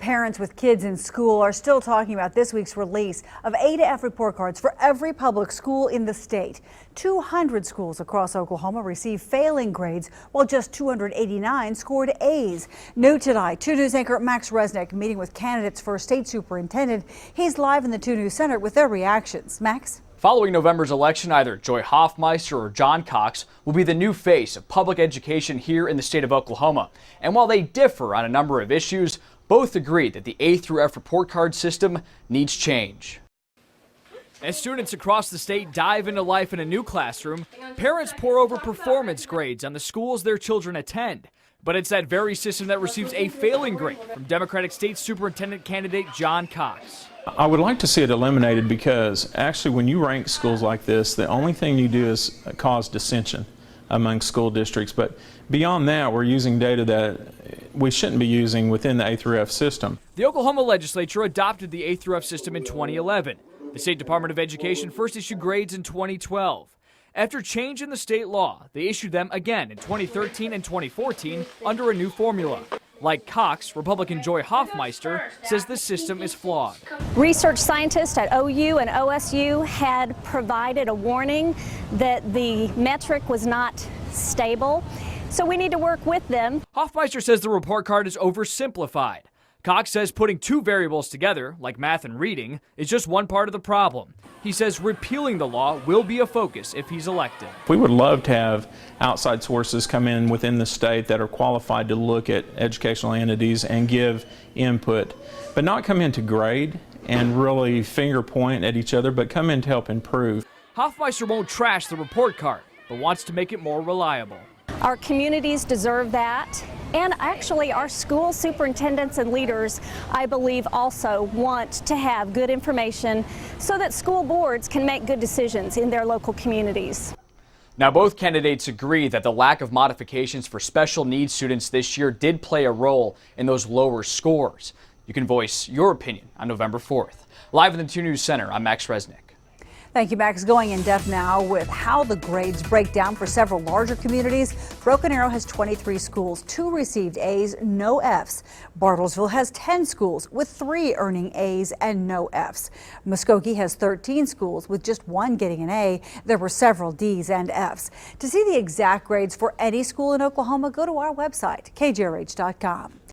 Parents with kids in school are still talking about this week's release of A to F report cards for every public school in the state. 200 schools across Oklahoma received failing grades, while just 289 scored A's. New tonight, 2 News anchor Max Resnik meeting with candidates for state superintendent. He's live in the 2 News Center with their reactions. Max? Following November's election, either Joy Hoffmeister or John Cox will be the new face of public education here in the state of Oklahoma. And while they differ on a number of issues, both agree that the A through F report card system needs change. As students across the state dive into life in a new classroom, parents pore over performance grades on the schools their children attend. But it's that very system that receives a failing grade from Democratic State Superintendent candidate John Cox. I would like to see it eliminated because actually when you rank schools like this, the only thing you do is cause dissension among school districts. But beyond that, we're using data that we shouldn't be using within the A through F system. The Oklahoma legislature adopted the A through F system in 2011. The State Department of Education first issued grades in 2012. After change in the state law, they issued them again in 2013 and 2014 under a new formula. Like Cox, Republican Joy Hoffmeister says the system is flawed. Research scientists at OU and OSU had provided a warning that the metric was not stable, so we need to work with them. Hoffmeister says the report card is oversimplified. Cox says putting two variables together, like math and reading, is just one part of the problem. He says repealing the law will be a focus if he's elected. We would love to have outside sources come in within the state that are qualified to look at educational entities and give input, but not come in to grade and really finger point at each other, but come in to help improve. Hoffmeister won't trash the report card, but wants to make it more reliable. Our communities deserve that, and actually our school superintendents and leaders, I believe, also want to have good information so that school boards can make good decisions in their local communities. Now, both candidates agree that the lack of modifications for special needs students this year did play a role in those lower scores. You can voice your opinion on November 4th. Live in the 2 News Center, I'm Max Resnik. Thank you, Max. Going in depth now with how the grades break down for several larger communities. Broken Arrow has 23 schools, 2 received A's, no F's. Bartlesville has 10 schools with 3 earning A's and no F's. Muskogee has 13 schools with just 1 getting an A. There were several D's and F's. To see the exact grades for any school in Oklahoma, go to our website, kjrh.com.